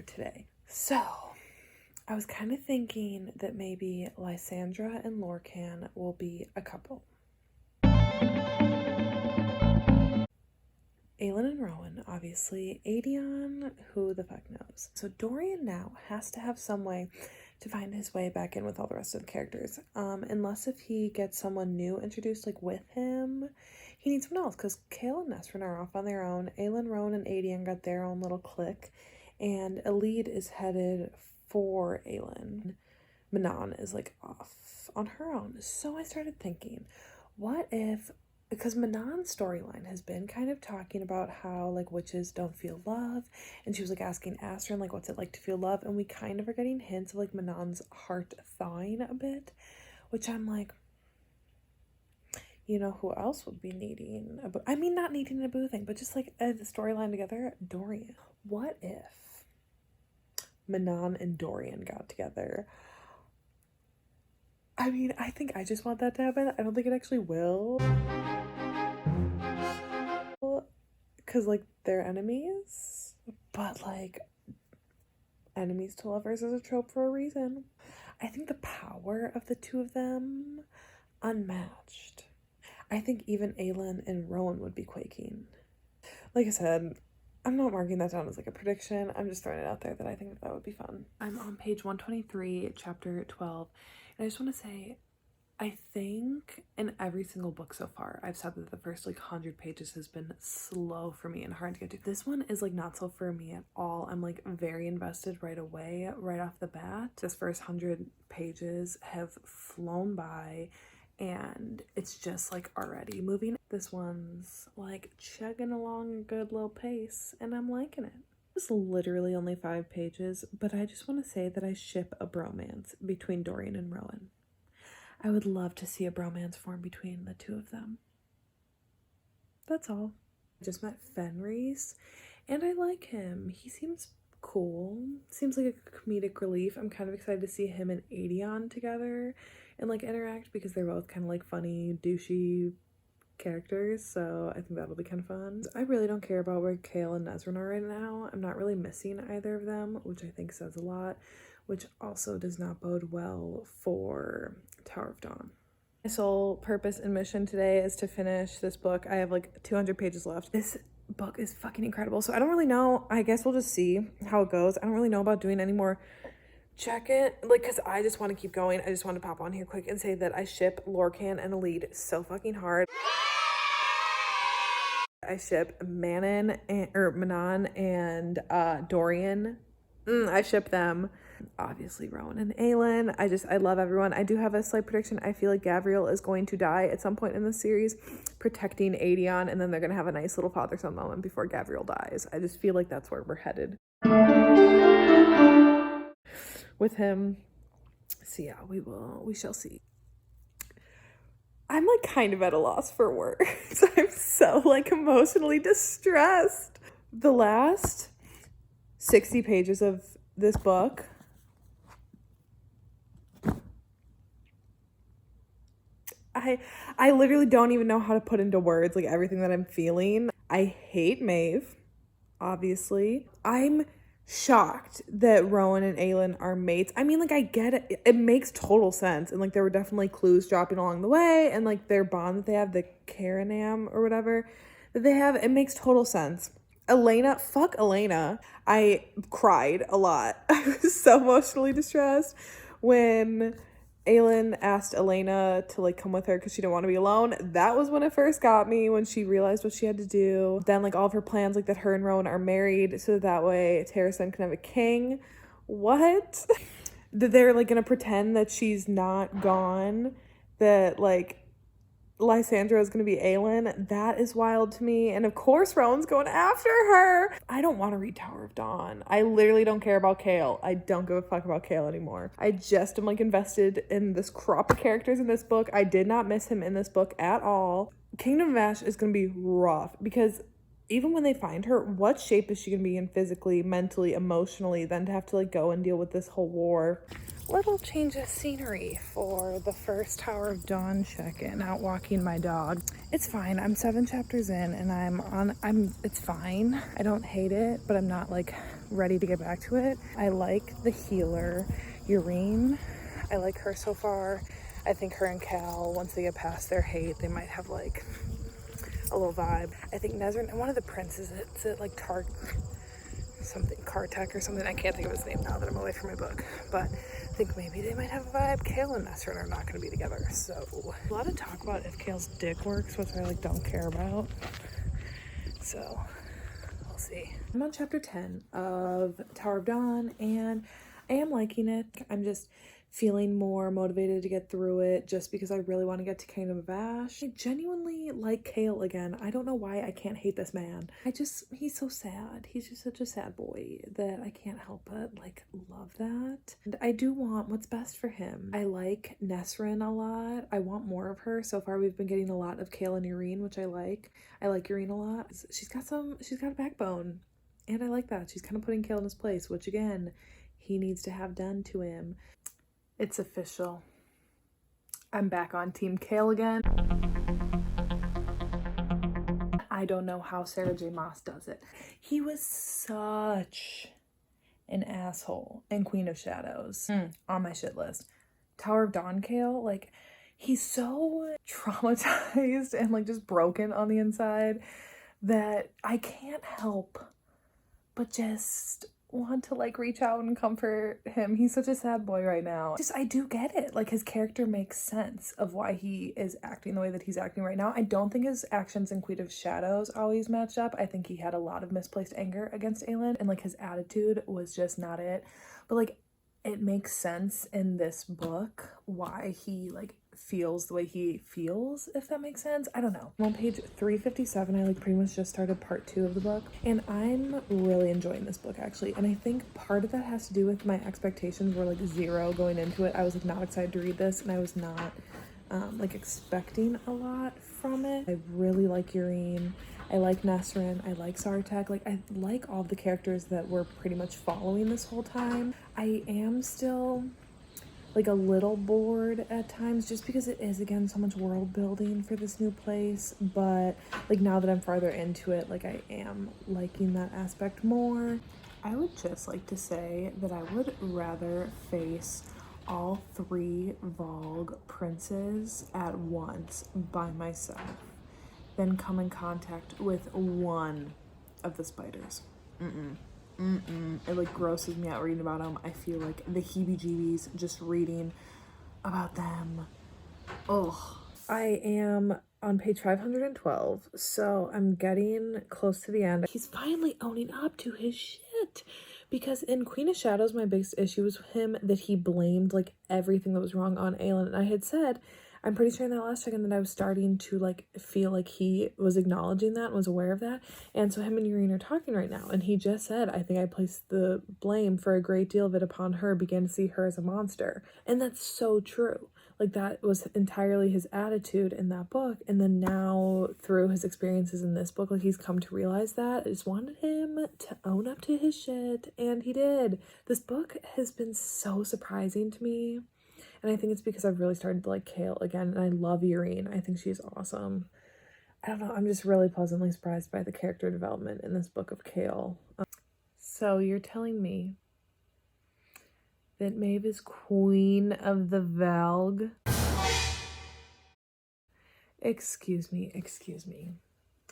here today. So, I was kind of thinking that maybe Lysandra and Lorcan will be a couple. Aelin and Rowan, obviously. Aedion, who the fuck knows? So Dorian now has to have some way to find his way back in with all the rest of the characters. Unless if he gets someone new introduced, like, with him, he needs someone else, because Chaol and Nesryn are off on their own. Aelin, Rowan, and Aedion got their own little clique, and Elide is headed for Aelin. Manon is, like, off on her own. So I started thinking, what if, because Manon's storyline has been kind of talking about how, like, witches don't feel love, and she was, like, asking Asterin, like, what's it like to feel love, and we kind of are getting hints of, like, Manon's heart thawing a bit, which I'm like, you know, who else would be needing a boo? I mean, not needing a boo thing, but just, like, a storyline together? Dorian. What if Manon and Dorian got together? I mean, I think I just want that to happen. I don't think it actually will. Because, like, they're enemies. But, like, enemies to lovers is a trope for a reason. I think the power of the two of them, unmatched. I think even Aelin and Rowan would be quaking. Like I said, I'm not marking that down as, like, a prediction. I'm just throwing it out there that I think that would be fun. I'm on page 123, chapter 12. And I just want to say, I think in every single book so far, I've said that the first, like, 100 pages has been slow for me and hard to get to. This one is, like, not so for me at all. I'm, like, very invested right away, right off the bat. This first 100 pages have flown by, and it's just, like, already moving. This one's, like, chugging along a good little pace, and I'm liking it. It's literally only 5 pages, but I just want to say that I ship a bromance between Dorian and Rowan. I would love to see a bromance form between the two of them. That's all. I just met Fenris, and I like him. He seems cool. Seems like a comedic relief. I'm kind of excited to see him and Aedion together and, like, interact, because they're both kind of, like, funny, douchey characters, so I think that'll be kind of fun. I really don't care about where Chaol and Nesryn are right now. I'm not really missing either of them, which I think says a lot, which also does not bode well for Tower of Dawn. My sole purpose and mission today is to finish this book. I have, like, 200 pages left. This book is fucking incredible, so I don't really know. I guess we'll just see how it goes. I don't really know about doing any more check-in, like, because I just want to keep going. I just want to pop on here quick and say that I ship Lorcan and Elide so fucking hard. I ship Manon and Dorian. I ship them. Obviously Rowan and Aelin. I love everyone. I do have a slight prediction. I feel like Gavriel is going to die at some point in the series, protecting Aedion, and then they're going to have a nice little father-son moment before Gavriel dies. I just feel like that's where we're headed with him. So yeah, we shall see. I'm, like, kind of at a loss for words. I'm so, like, emotionally distressed. The last 60 pages of this book, I literally don't even know how to put into words, like, everything that I'm feeling. I hate Maeve, obviously. I'm shocked that Rowan and Aelin are mates. I mean, like, I get it. It makes total sense. And, like, there were definitely clues dropping along the way. And, like, their bond that they have, the Caranam or whatever that they have, it makes total sense. Elena, fuck Elena. I cried a lot. I was so emotionally distressed when Aelin asked Elena to, like, come with her because she didn't want to be alone. That was when it first got me, when she realized what she had to do. Then, like, all of her plans, like, that her and Rowan are married so that way Terrasen can have a king. What? That they're, like, gonna pretend that she's not gone, that, like, Lysandra is going to be Aelin. That is wild to me. And of course Rowan's going after her. I don't want to read Tower of Dawn. I literally don't care about Chaol. I don't give a fuck about Chaol anymore. I just am, like, invested in this crop of characters in this book. I did not miss him in this book at all. Kingdom of Ash is going to be rough because even when they find her, what shape is she gonna be in physically, mentally, emotionally, then to have to like go and deal with this whole war. Little change of scenery for the first Tower of Dawn check-in, out walking my dog. It's fine. I'm 7 chapters in and it's fine. I don't hate it, but I'm not like ready to get back to it. I like the healer, Yrene. I like her so far. I think her and Cal, once they get past their hate, they might have like a little vibe. I think Nesrin and one of the princes, it's like Kartek or something. I can't think of his name now that I'm away from my book, but I think maybe they might have a vibe. Kale and Nesrin are not going to be together, so a lot of talk about if Kale's dick works, which I like don't care about. So we'll see. I'm on chapter 10 of Tower of Dawn, and I am liking it. I'm just feeling more motivated to get through it just because I really want to get to Kingdom of Ash. I genuinely like Kale again. I don't know why I can't hate this man. He's so sad. He's just such a sad boy that I can't help but like love that. And I do want what's best for him. I like Nesrin a lot. I want more of her. So far we've been getting a lot of Kale and Yrene, which I like. I like Yrene a lot. She's got a backbone. And I like that. She's kind of putting Kale in his place, which again, he needs to have done to him. It's official. I'm back on Team Kale again. I don't know how Sarah J. Maas does it. He was such an asshole in Queen of Shadows. On my shit list. Tower of Dawn Kale, like, he's so traumatized and like just broken on the inside that I can't help but just want to like reach out and comfort him. He's such a sad boy right now. I do get it. Like, his character makes sense of why he is acting the way that he's acting right now. I don't think his actions in Queen of Shadows always matched up. I think he had a lot of misplaced anger against Aelin, and like his attitude was just not it. But like, it makes sense in this book why he like feels the way he feels, if that makes sense. I don't know. I'm on page 357. I like pretty much just started part 2 of the book, and I'm really enjoying this book actually. And I think part of that has to do with my expectations were like 0 going into it. I was like not excited to read this, and I was not like expecting a lot from it. I really like Yrene. I like Nesrin. I like Sartek. Like, I like all the characters that we're pretty much following this whole time. I am still like a little bored at times just because it is again so much world building for this new place, but like now that I'm farther into it, like I am liking that aspect more. I would just like to say that I would rather face all 3 Vogue princes at once by myself than come in contact with one of the spiders. It like grosses me out reading about them. I feel like the heebie-jeebies just reading about them. Ugh. I am on page 512, so I'm getting close to the end. He's finally owning up to his shit. Because in Queen of Shadows, my biggest issue was with him that he blamed like everything that was wrong on Aelin. And I had said, I'm pretty sure in that last second that I was starting to like feel like he was acknowledging that and was aware of that. And so him and Yrene are talking right now. And he just said, I think I placed the blame for a great deal of it upon her, began to see her as a monster. And that's so true. Like, that was entirely his attitude in that book. And then now through his experiences in this book, like, he's come to realize that. I just wanted him to own up to his shit. And he did. This book has been so surprising to me. And I think it's because I've really started to like Kale again. And I love Yrene. I think she's awesome. I don't know. I'm just really pleasantly surprised by the character development in this book of Kale. So you're telling me that Maeve is queen of the Valg? Excuse me.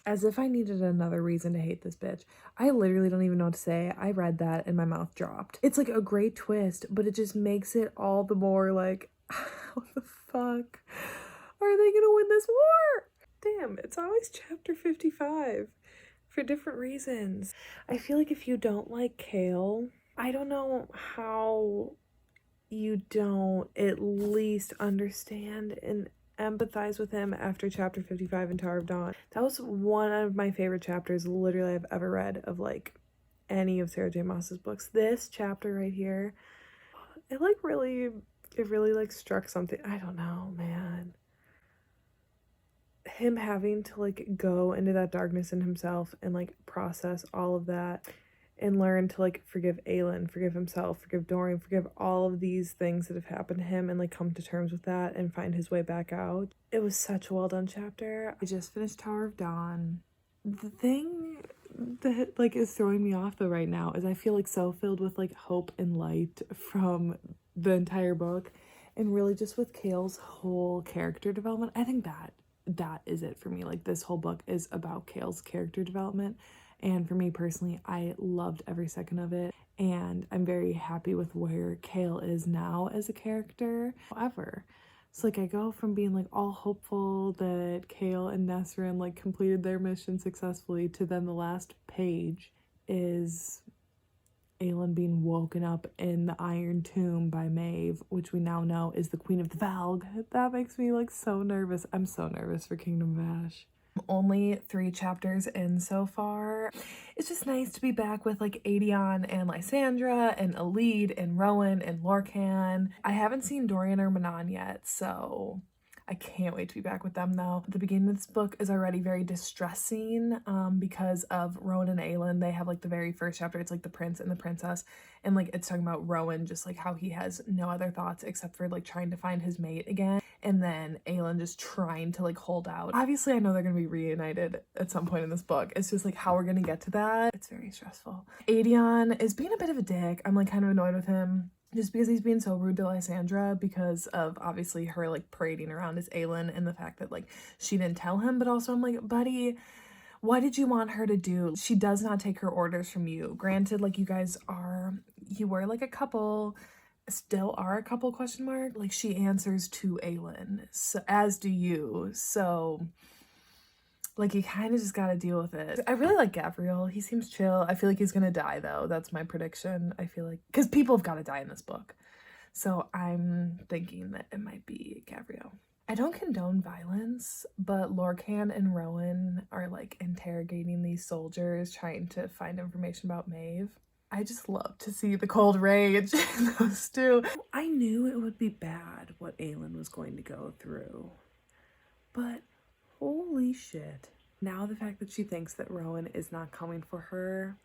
As if I needed another reason to hate this bitch. I literally don't even know what to say. I read that and my mouth dropped. It's like a great twist, but it just makes it all the more like, how the fuck are they gonna win this war? Damn, it's always chapter 55 for different reasons. I feel like if you don't like Kale, I don't know how you don't at least understand and empathize with him after chapter 55 in Tower of Dawn. That was one of my favorite chapters literally I've ever read of like any of Sarah J. Maas's books. This chapter right here, it really like struck something. I don't know, man. him having to like go into that darkness in himself and like process all of that and learn to like forgive Aelin, forgive himself, forgive Dorian, forgive all of these things that have happened to him and like come to terms with that and find his way back out. It was such a well done chapter. I just finished Tower of Dawn. The thing that like is throwing me off though right now is I feel like so filled with like hope and light from the entire book, and really just with Chaol's whole character development. I think that is it for me. Like this whole book is about Chaol's character development, and for me personally, I loved every second of it, and I'm very happy with where Chaol is now as a character. However, so like I go from being like all hopeful that Chaol and Nesryn like completed their mission successfully to then the last page is Aelin being woken up in the Iron Tomb by Maeve, which we now know is the Queen of the Valg. That makes me like so nervous. I'm so nervous for Kingdom of Ash. I'm only 3 chapters in so far. It's just nice to be back with like Aedion and Lysandra and Elide and Rowan and Lorcan. I haven't seen Dorian or Manon yet, so I can't wait to be back with them though. The beginning of this book is already very distressing because of Rowan and Aelin. They have like the very first chapter, it's like the prince and the princess, and like it's talking about Rowan just like how he has no other thoughts except for like trying to find his mate again, and then Aelin just trying to like hold out. Obviously I know they're gonna be reunited at some point in this book. It's just like how we're gonna get to that. It's very stressful. Aedion is being a bit of a dick. I'm like kind of annoyed with him. Just because he's being so rude to Lysandra because of obviously her like parading around as Aelin and the fact that like she didn't tell him, but also I'm like, buddy, what did you want her to do? She does not take her orders from you. Granted, like you were like a couple, still are a couple question mark. Like she answers to Aelin, so as do you. So like you kind of just gotta deal with it. I really like Gavriel. He seems chill. I feel like he's gonna die though. That's my prediction. I feel like because people have got to die in this book, so I'm thinking that it might be Gavriel. I don't condone violence, but Lorcan and Rowan are like interrogating these soldiers trying to find information about Maeve. I just love to see the cold rage in those two. I knew it would be bad what Aelin was going to go through, but holy shit. Now the fact that she thinks that Rowan is not coming for her.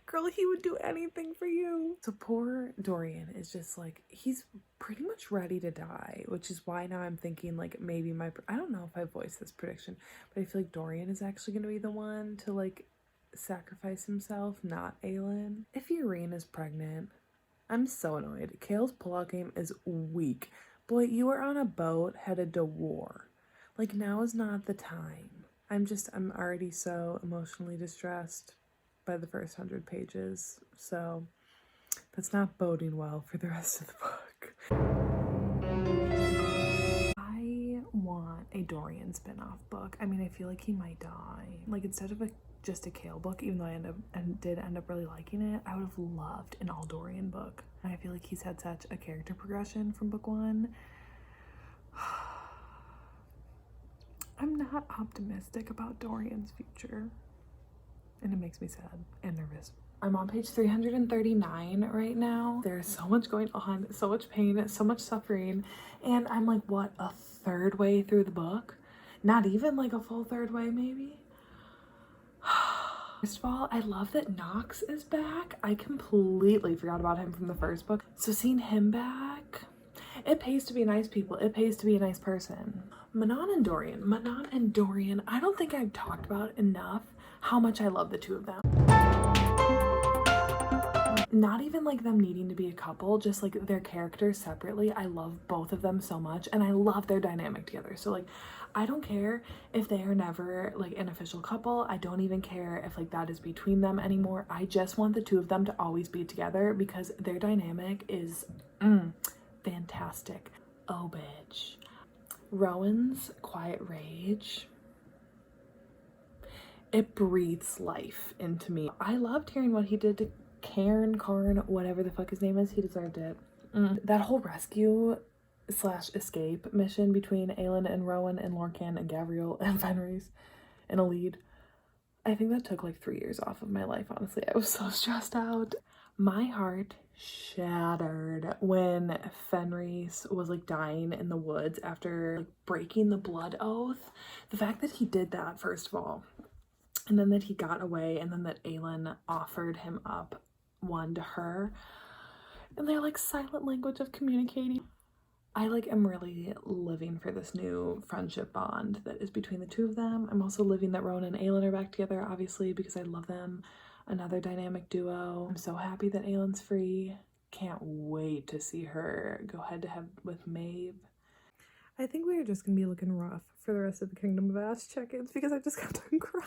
Girl, he would do anything for you. So poor Dorian is just like, he's pretty much ready to die, which is why now I'm thinking like maybe I don't know if I voiced this prediction, but I feel like Dorian is actually going to be the one to like sacrifice himself, not Aelin. If Yrene is pregnant, I'm so annoyed. Chaol's pullout game is weak. Boy, you are on a boat headed to war. Like, now is not the time. I'm already so emotionally distressed by the first 100 pages, so that's not boding well for the rest of the book. I want a Dorian spin-off book. I mean, I feel like he might die. Like, instead of just a Chaol book, even though I did end up really liking it, I would have loved an all Dorian book. And I feel like he's had such a character progression from book 1. I'm not optimistic about Dorian's future, and it makes me sad and nervous. I'm on page 339 right now. There's so much going on, so much pain, so much suffering, and I'm like, what, a third way through the book? Not even like a full third way, maybe? First of all, I love that Nox is back. I completely forgot about him from the first book. So seeing him back, it pays to be nice people. It pays to be a nice person. Manon and Dorian, I don't think I've talked about enough how much I love the two of them. Not even like them needing to be a couple, just like their characters separately. I love both of them so much, and I love their dynamic together. So like, I don't care if they are never like an official couple. I don't even care if like that is between them anymore. I just want the two of them to always be together because their dynamic is fantastic. Oh, bitch. Rowan's quiet rage, it breathes life into me. I loved hearing what he did to Karn, whatever the fuck his name is. He deserved it. That whole rescue / escape mission between Aelin and Rowan and Lorcan and Gavriel and Fenris and Elide, I think that took like 3 years off of my life, honestly. I was so stressed out. My heart shattered when Fenris was like dying in the woods after like breaking the blood oath. The fact that he did that, first of all, and then that he got away, and then that Aelin offered him up one to her, and they're like silent language of communicating. I like am really living for this new friendship bond that is between the two of them. I'm also living that Rowan and Aelin are back together, obviously, because I love them. Another dynamic duo. I'm so happy that Aelin's free. Can't wait to see her go head to head with Maeve. I think we are just gonna be looking rough for the rest of the Kingdom of Ash check-ins because I just got done crying.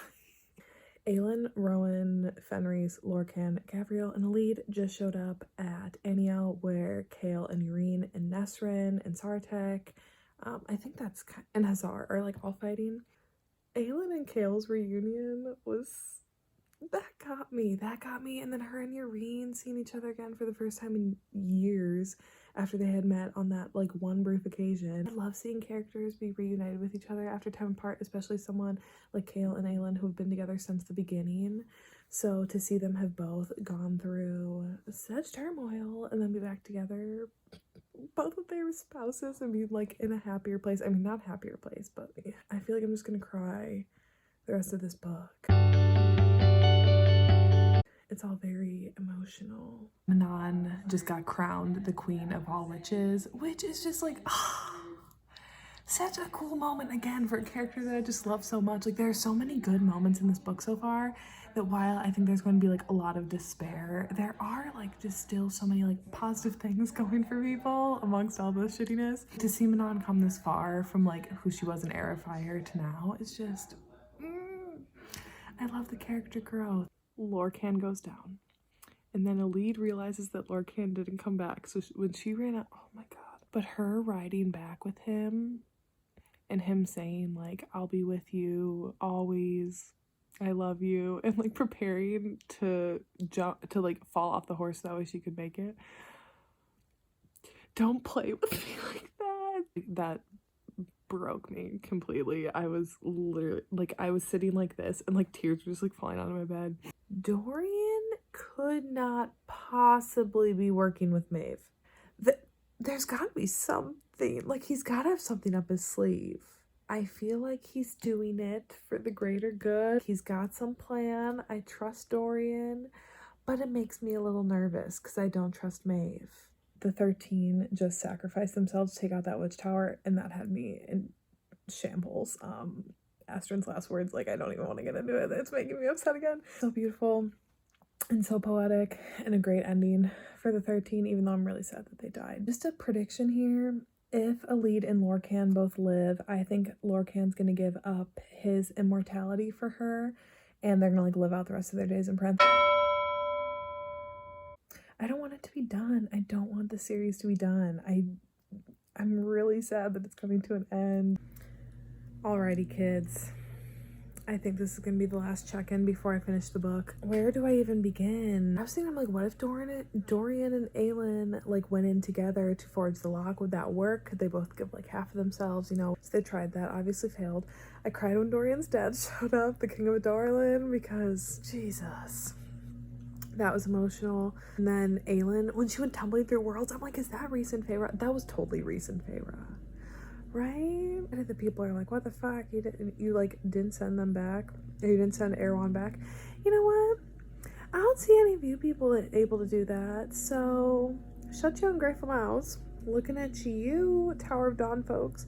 Aelin, Rowan, Fenris, Lorcan, Gavriel, and Elide just showed up at Aniel, where Chaol and Yrene and Nesryn and Sartek, I think that's, and Hazar are like all fighting. Aelin and Chaol's reunion was, that got me, and then her and Yrene seeing each other again for the first time in years after they had met on that like one brief occasion. I love seeing characters be reunited with each other after time apart, especially someone like Chaol and Aelin who have been together since the beginning. So to see them have both gone through such turmoil and then be back together, both of their spouses, and be like in a happier place. I mean, not happier place, but I feel like I'm just gonna cry the rest of this book. It's all very emotional. Manon just got crowned the queen of all witches, which is just like, such a cool moment again for a character that I just love so much. Like, there are so many good moments in this book so far that while I think there's going to be like a lot of despair, there are like just still so many like positive things going for people amongst all the shittiness. To see Manon come this far from like who she was in Heir of Fire to now is just, I love the character growth. Lorcan goes down, and then Elide realizes that Lorcan didn't come back, so when she ran out, oh my god. But her riding back with him and him saying like, I'll be with you always, I love you, and like preparing to jump, to like fall off the horse that way she could make it. Don't play with me like that. That broke me completely. I was literally like, I was sitting like this and like tears were just like falling out of my bed. Dorian could not possibly be working with Maeve. There's gotta be something, like he's gotta have something up his sleeve. I feel like he's doing it for the greater good. He's got some plan. I trust Dorian, but it makes me a little nervous because I don't trust Maeve. The 13 just sacrificed themselves to take out that witch tower, and that had me in shambles. Astrid's last words, like, I don't even want to get into it. It's making me upset again. So beautiful and so poetic, and a great ending for the 13, even though I'm really sad that they died. Just a prediction here. If Elide and Lorcan both live, I think Lorcan's gonna give up his immortality for her, and they're gonna like live out the rest of their days in Prince. I don't want it to be done. I don't want the series to be done. I'm really sad that it's coming to an end. Alrighty, kids. I think this is gonna be the last check-in before I finish the book. Where do I even begin? I was thinking, I'm like, what if Dorian and Aelin like went in together to forge the lock? Would that work? Could they both give like half of themselves, you know? So they tried that, obviously failed. I cried when Dorian's dad showed up, the King of Adorlin, because Jesus. That was emotional. And then Aelin, when she went tumbling through worlds, I'm like, is that Rhys and Feyre? That was totally Rhys and Feyre, right? And the people are like, what the fuck? You like didn't send them back, or you didn't send Erewhon back. You know what? I don't see any of you people able to do that. So shut your ungrateful mouths. Looking at you, Tower of Dawn folks.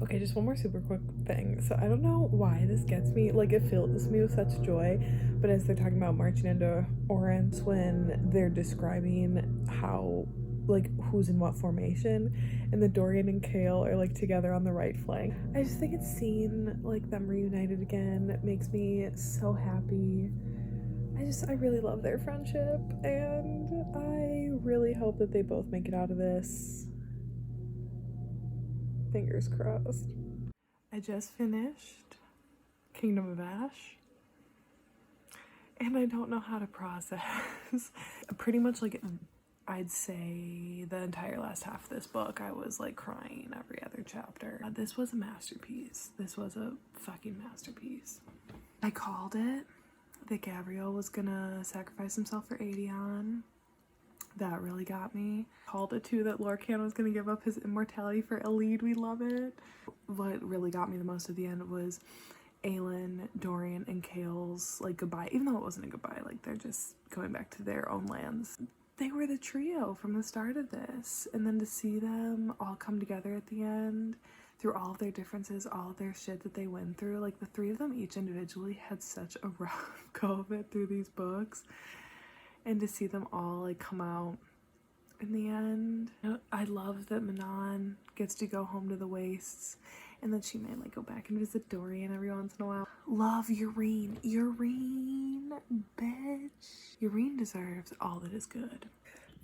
Okay, just one more super quick thing. So I don't know why this gets me, like it fills me with such joy, but as they're talking about marching into Orant, when they're describing how, like, who's in what formation, and the Dorian and Chaol are like together on the right flank. I just think it's seeing like them reunited again. It makes me so happy. I really love their friendship, and I really hope that they both make it out of this. Fingers crossed. I just finished Kingdom of Ash, and I don't know how to process. Pretty much like, I'd say the entire last half of this book, I was like crying every other chapter. This was a masterpiece. This was a fucking masterpiece. I called it that Gavriel was gonna sacrifice himself for Aedion. That really got me. Called it too that Lorcan was going to give up his immortality for Elide. We love it. What really got me the most at the end was Aelin, Dorian, and Chaol's like goodbye. Even though it wasn't a goodbye, like they're just going back to their own lands. They were the trio from the start of this, and then to see them all come together at the end through all of their differences, all of their shit that they went through, like the three of them each individually had such a rough go of it through these books, and to see them all like come out in the end. I love that Manon gets to go home to the Wastes, and that she may like go back and visit Dorian every once in a while. Love Yrene. Yrene, bitch. Yrene deserves all that is good.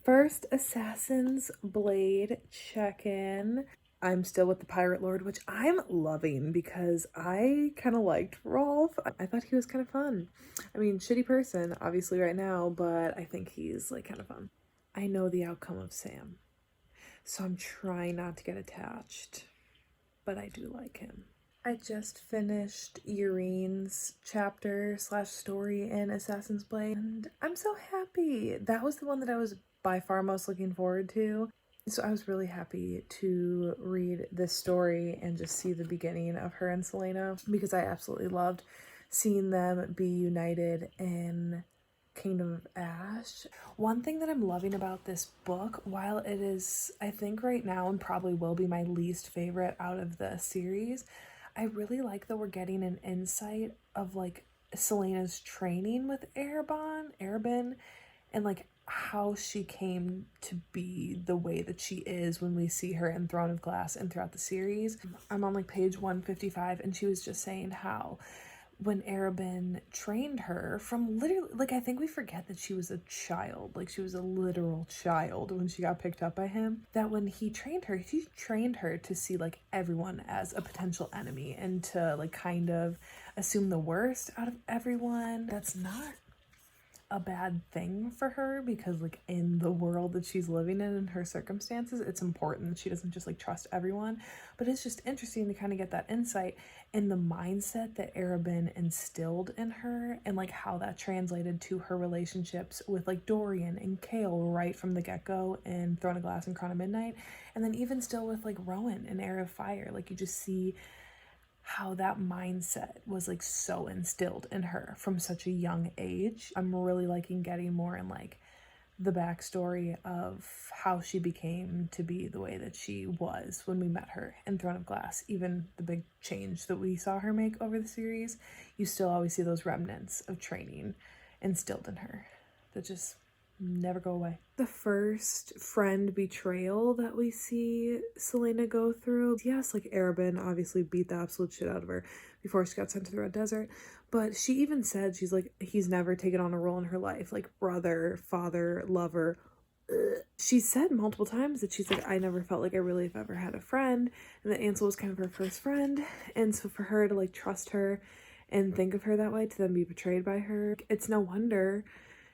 First Assassin's Blade check-in. I'm still with the Pirate Lord, which I'm loving because I kind of liked Rolf. I thought he was kind of fun. I mean, shitty person, obviously, right now, but I think he's like kind of fun. I know the outcome of Sam, so I'm trying not to get attached, but I do like him. I just finished Yrene's chapter / story in Assassin's Blade, and I'm so happy. That was the one that I was by far most looking forward to. So I was really happy to read this story and just see the beginning of her and Celaena, because I absolutely loved seeing them be united in Kingdom of Ash. One thing that I'm loving about this book, while it is, I think right now, and probably will be my least favorite out of the series, I really like that we're getting an insight of like Celaena's training with Arobynn, and like how she came to be the way that she is when we see her in Throne of Glass and throughout the series. I'm on like page 155, and she was just saying how when Arobynn trained her from literally, like, I think we forget that she was a child, like she was a literal child when she got picked up by him, that when he trained her to see like everyone as a potential enemy and to like kind of assume the worst out of everyone. That's not a bad thing for her, because like in the world that she's living in and her circumstances, it's important that she doesn't just like trust everyone. But it's just interesting to kind of get that insight in the mindset that Arobynn instilled in her, and like how that translated to her relationships with like Dorian and Chaol right from the get-go in Throne of Glass and Crown of Midnight, and then even still with like Rowan and Heir of Fire. Like you just see how that mindset was like so instilled in her from such a young age. I'm really liking getting more in like the backstory of how she became to be the way that she was when we met her in Throne of Glass. Even the big change that we saw her make over the series, you still always see those remnants of training instilled in her that just never go away. The first friend betrayal that we see Celaena go through, yes, like Arobynn obviously beat the absolute shit out of her before she got sent to the Red Desert, but she even said, she's like, he's never taken on a role in her life, like brother, father, lover. She said multiple times that she's like, I never felt like I really have ever had a friend, and that Ansel was kind of her first friend, and so for her to like trust her and think of her that way, to then be betrayed by her, it's no wonder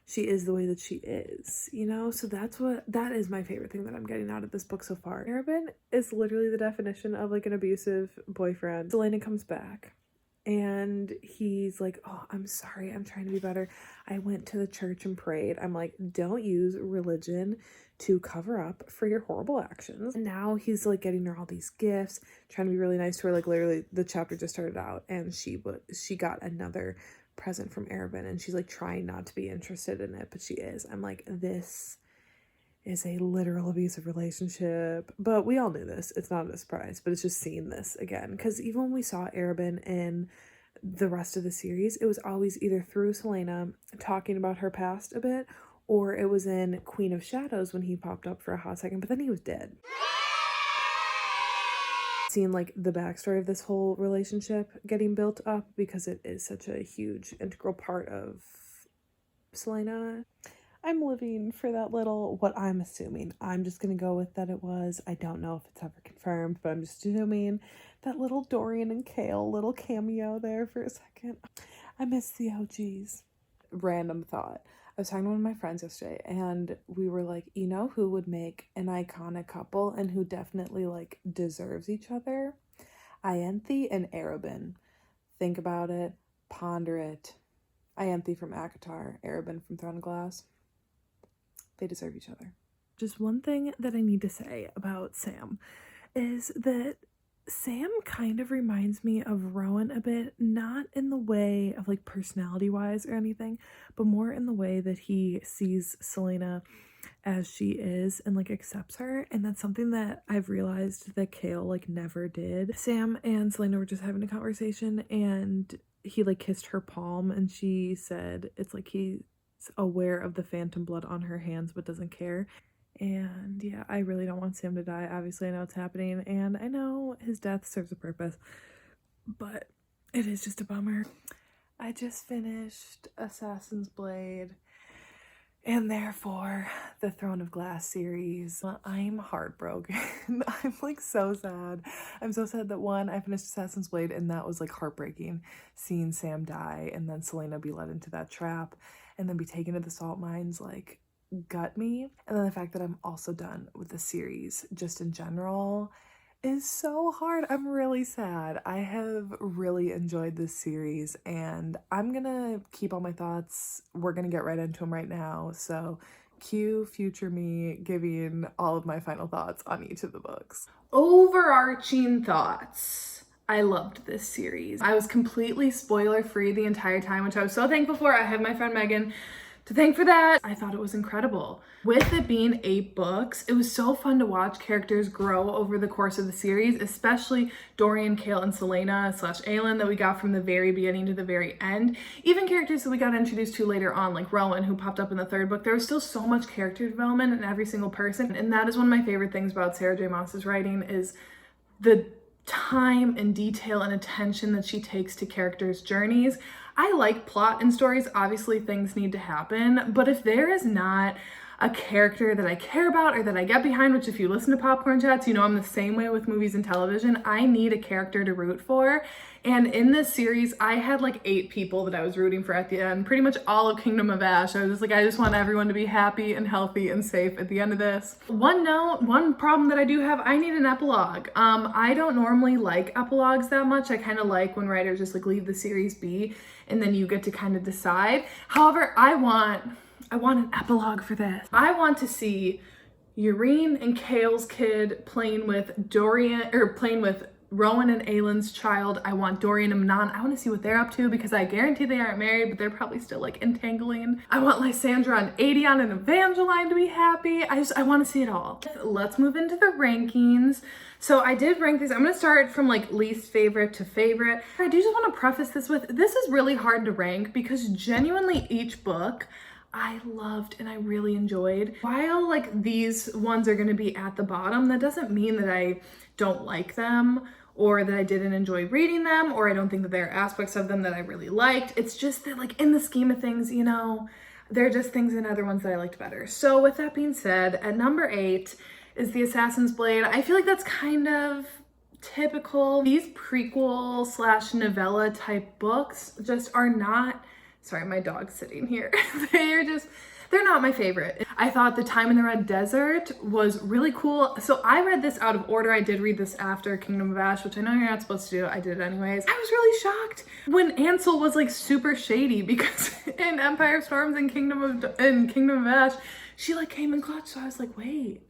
she is the way that she is, you know? So that is my favorite thing that I'm getting out of this book so far. Arobynn is literally the definition of like an abusive boyfriend. Celaena comes back and he's like, oh, I'm sorry, I'm trying to be better. I went to the church and prayed. I'm like, don't use religion to cover up for your horrible actions. And now he's like getting her all these gifts, trying to be really nice to her. Like literally the chapter just started out and she got another present from Arobynn, and she's like trying not to be interested in it, but she is. I'm like, this is a literal abusive relationship, but we all knew this. It's not a surprise, but it's just seeing this again, because even when we saw Arobynn in the rest of the series, it was always either through Celaena talking about her past a bit, or it was in Queen of Shadows when he popped up for a hot second, but then he was dead. Seeing like the backstory of this whole relationship getting built up, because it is such a huge integral part of Celaena. I'm living for that little, what I'm assuming, I'm just gonna go with that it was, I don't know if it's ever confirmed, but I'm just assuming that little Dorian and Chaol little cameo there for a second. I miss the OGs. Random thought. I was talking to one of my friends yesterday, and we were like, you know who would make an iconic couple and who definitely like deserves each other? Ianthe and Arobynn. Think about it, ponder it. Ianthe from ACOTAR, Arobynn from Throne of Glass. They deserve each other. Just one thing that I need to say about Sam is that Sam kind of reminds me of Rowan a bit, not in the way of like personality wise or anything, but more in the way that he sees Celaena as she is and like accepts her. And that's something that I've realized that Chaol like never did. Sam and Celaena were just having a conversation and he like kissed her palm and she said it's like he's aware of the phantom blood on her hands but doesn't care. And yeah, I really don't want Sam to die. Obviously, I know it's happening, and I know his death serves a purpose, but it is just a bummer. I just finished Assassin's Blade, and therefore the Throne of Glass series. I'm heartbroken. I'm like so sad. I'm so sad that one, I finished Assassin's Blade, and that was like heartbreaking, seeing Sam die, and then Celaena be led into that trap, and then be taken to the salt mines, like, gut me. And then the fact that I'm also done with the series just in general is so hard. I'm really sad. I have really enjoyed this series and I'm gonna keep all my thoughts. We're gonna get right into them right now. So cue future me giving all of my final thoughts on each of the books. Overarching thoughts. I loved this series. I was completely spoiler free the entire time, which I was so thankful for. I have my friend Megan to thank for that. I thought it was incredible. With it being 8 books, it was so fun to watch characters grow over the course of the series, especially Dorian, Chaol, and Celaena / Aelin that we got from the very beginning to the very end. Even characters that we got introduced to later on, like Rowan, who popped up in the 3rd book. There was still so much character development in every single person, and that is one of my favorite things about Sarah J. Maas's writing is the time and detail and attention that she takes to characters' journeys. I like plot in stories. Obviously, things need to happen, but if there is not a character that I care about or that I get behind, which if you listen to Popcorn Chats, you know I'm the same way with movies and television, I need a character to root for. And in this series, I had like 8 people that I was rooting for at the end, pretty much all of Kingdom of Ash. I was just like, I just want everyone to be happy and healthy and safe at the end of this. One problem that I do have, I need an epilogue. I don't normally like epilogues that much. I kind of like when writers just like leave the series be and then you get to kind of decide. However, I want an epilogue for this. I want to see Yrene and Chaol's kid playing with Rowan and Aelin's child. I want Dorian and Manon. I want to see what they're up to because I guarantee they aren't married, but they're probably still like entangling. I want Lysandra and Aedion and Evangeline to be happy. I want to see it all. Let's move into the rankings. So I did rank these. I'm going to start from like least favorite to favorite. I do just want to preface this with, this is really hard to rank because genuinely each book I loved and I really enjoyed. While like these ones are going to be at the bottom, that doesn't mean that I don't like them or that I didn't enjoy reading them or I don't think that there are aspects of them that I really liked. It's just that like in the scheme of things, you know, there are just things in other ones that I liked better. So with that being said, at number 8 is the Assassin's Blade. I feel like that's kind of typical. These prequel / novella type books just are not. Sorry, my dog's sitting here. They're not my favorite. I thought The Time in the Red Desert was really cool. So I read this out of order. I did read this after Kingdom of Ash, which I know you're not supposed to do. I did it anyways. I was really shocked when Ansel was like super shady because in Empire of Storms and Kingdom of Ash, she like came in clutch. So I was like, wait.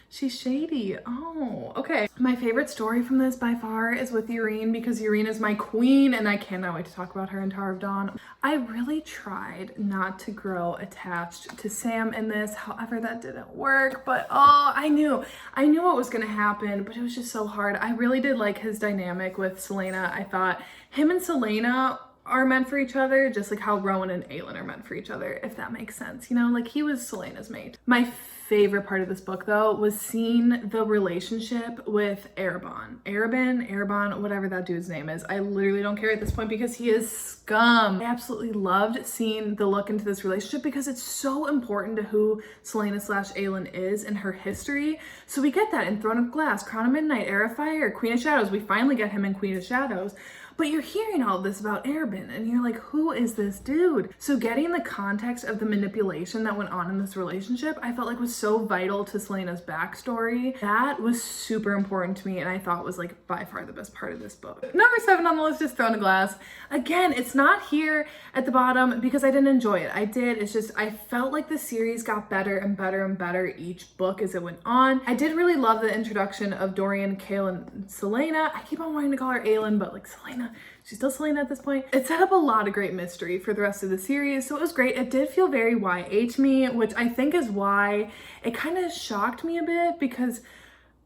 She's shady. Oh, okay. My favorite story from this by far is with Yrene because Yrene is my queen and I cannot wait to talk about her in Tower of Dawn. I really tried not to grow attached to Sam in this. However, that didn't work, but oh, I knew what was gonna happen, but it was just so hard. I really did like his dynamic with Celaena. I thought him and Celaena are meant for each other, just like how Rowan and Aelin are meant for each other, if that makes sense. You know, like he was Celaena's mate. My favorite part of this book though was seeing the relationship with Erebon, whatever that dude's name is. I literally don't care at this point because he is scum. I absolutely loved seeing the look into this relationship because it's so important to who Celaena / Aelin is and her history. So we get that in Throne of Glass, Crown of Midnight, Heir of Fire, Queen of Shadows. We finally get him in Queen of Shadows. But you're hearing all this about Erben and you're like, who is this dude? So getting the context of the manipulation that went on in this relationship, I felt like was so vital to Celaena's backstory. That was super important to me and I thought was like by far the best part of this book. Number 7 on the list is Throne of Glass. Again, it's not here at the bottom because I didn't enjoy it. I did, it's just, I felt like the series got better and better and better each book as it went on. I did really love the introduction of Dorian, Chaol, and Celaena. I keep on wanting to call her Aelin, but like Celaena, she's still Celaena at this point. It set up a lot of great mystery for the rest of the series, so it was great. It did feel very YA to me, which I think is why it kind of shocked me a bit because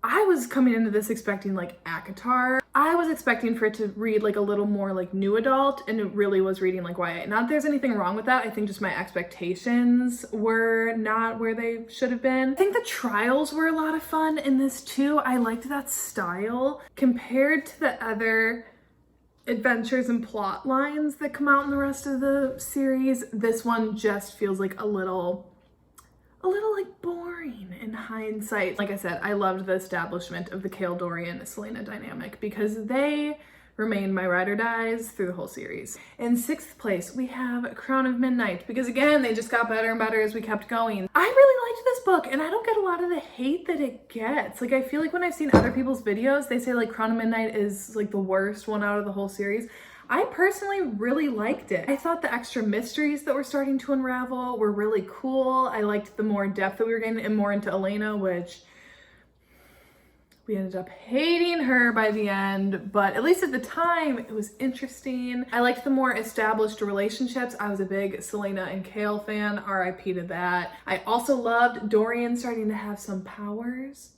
I was coming into this expecting like ACOTAR. I was expecting for it to read like a little more like new adult, and it really was reading like YA. Not that there's anything wrong with that. I think just my expectations were not where they should have been. I think the trials were a lot of fun in this too. I liked that style compared to the other adventures and plot lines that come out in the rest of the series. This one just feels like a little like boring in hindsight. Like I said, I loved the establishment of the Chaol, Dorian, Celaena dynamic because they remained my ride or dies through the whole series. In 6th place, we have Crown of Midnight because again, they just got better and better as we kept going. I really liked this book and I don't get a lot of the hate that it gets. Like I feel like when I've seen other people's videos, they say like Crown of Midnight is like the worst one out of the whole series. I personally really liked it. I thought the extra mysteries that were starting to unravel were really cool. I liked the more depth that we were getting and more into Elena, which we ended up hating her by the end, but at least at the time it was interesting. I liked the more established relationships. I was a big Celaena and Chaol fan, RIP to that. I also loved Dorian starting to have some powers.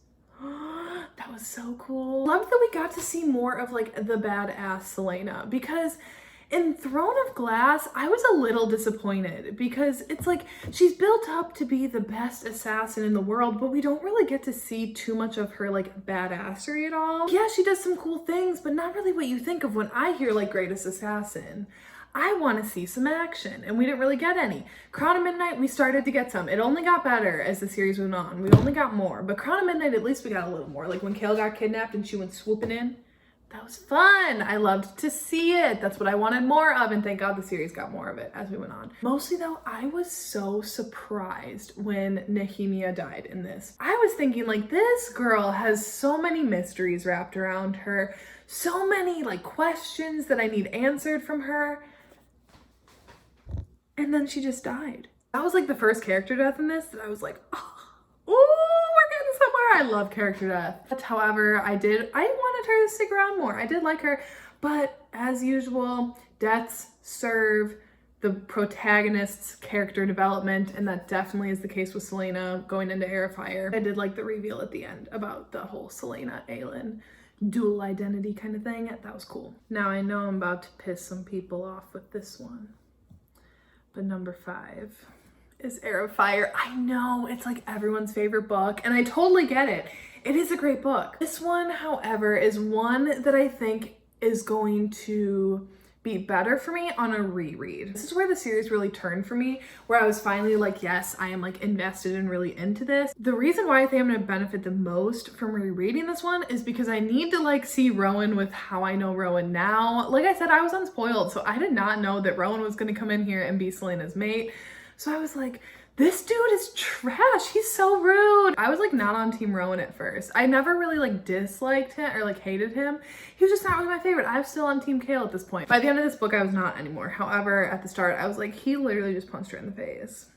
That was so cool. Loved that we got to see more of like the badass Celaena because in Throne of Glass, I was a little disappointed because it's like she's built up to be the best assassin in the world, but we don't really get to see too much of her like badassery at all. Yeah, she does some cool things, but not really what you think of when I hear like greatest assassin. I want to see some action, and we didn't really get any. Crown of Midnight, we started to get some. It only got better as the series went on. We only got more, but Crown of Midnight, at least we got a little more. Like when Chaol got kidnapped and she went swooping in, that was fun. I loved to see it. That's what I wanted more of, and thank God the series got more of it as we went on. Mostly though, I was so surprised when Nehemia died in this. I was thinking like, this girl has so many mysteries wrapped around her, so many like questions that I need answered from her. And then she just died. That was like the first character death in this that I was like, oh, ooh, we're getting somewhere. I love character death. But however, I wanted her to stick around more. I did like her, but as usual, deaths serve the protagonist's character development, and that definitely is the case with Celaena going into Heir of Fire. I did like the reveal at the end about the whole Celaena, Aelin dual identity kind of thing. That was cool. Now I know I'm about to piss some people off with this one. But number 5 is Heir of Fire. I know it's like everyone's favorite book, and I totally get it. It is a great book. This one, however, is one that I think is going to be better for me on a reread. This is where the series really turned for me, where I was finally like, yes, I am like invested and really into this. The reason why I think I'm gonna benefit the most from rereading this one is because I need to like see Rowan with how I know Rowan now. Like I said, I was unspoiled, so I did not know that Rowan was gonna come in here and be Celaena's mate. So I was like, this dude is trash. He's so rude. I was like not on Team Rowan at first. I never really like disliked him or like hated him. He was just not really my favorite. I'm still on Team Chaol at this point. By the end of this book, I was not anymore. However, at the start, I was like, he literally just punched her in the face.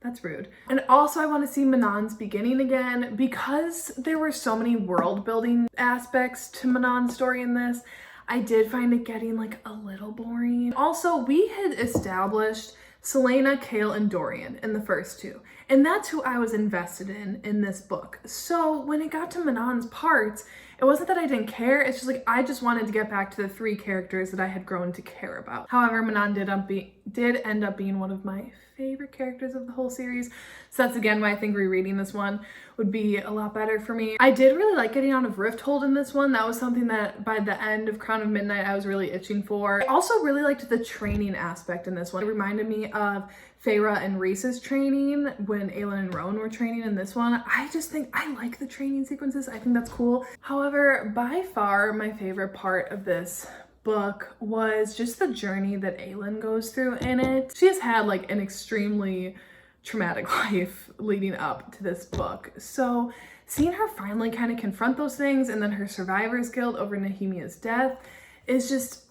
That's rude. And also I want to see Manon's beginning again because there were so many world building aspects to Manon's story in this. I did find it getting like a little boring. Also, we had established Celaena, Chaol, and Dorian in the first 2. And that's who I was invested in this book. So when it got to Manon's parts, it wasn't that I didn't care, it's just like I just wanted to get back to the 3 characters that I had grown to care about. However, Manon did end up being one of my favorite characters of the whole series. So that's again why I think rereading this one would be a lot better for me. I did really like getting out of Rifthold in this one. That was something that by the end of Crown of Midnight I was really itching for. I also really liked the training aspect in this one. It reminded me of Feyre and Rhys's training when Aelin and Rowan were training in this one. I just think I like the training sequences. I think that's cool. However, by far my favorite part of this book was just the journey that Aelin goes through in it. She has had like an extremely traumatic life leading up to this book. So seeing her finally kind of confront those things, and then her survivor's guilt over Nehemia's death is just,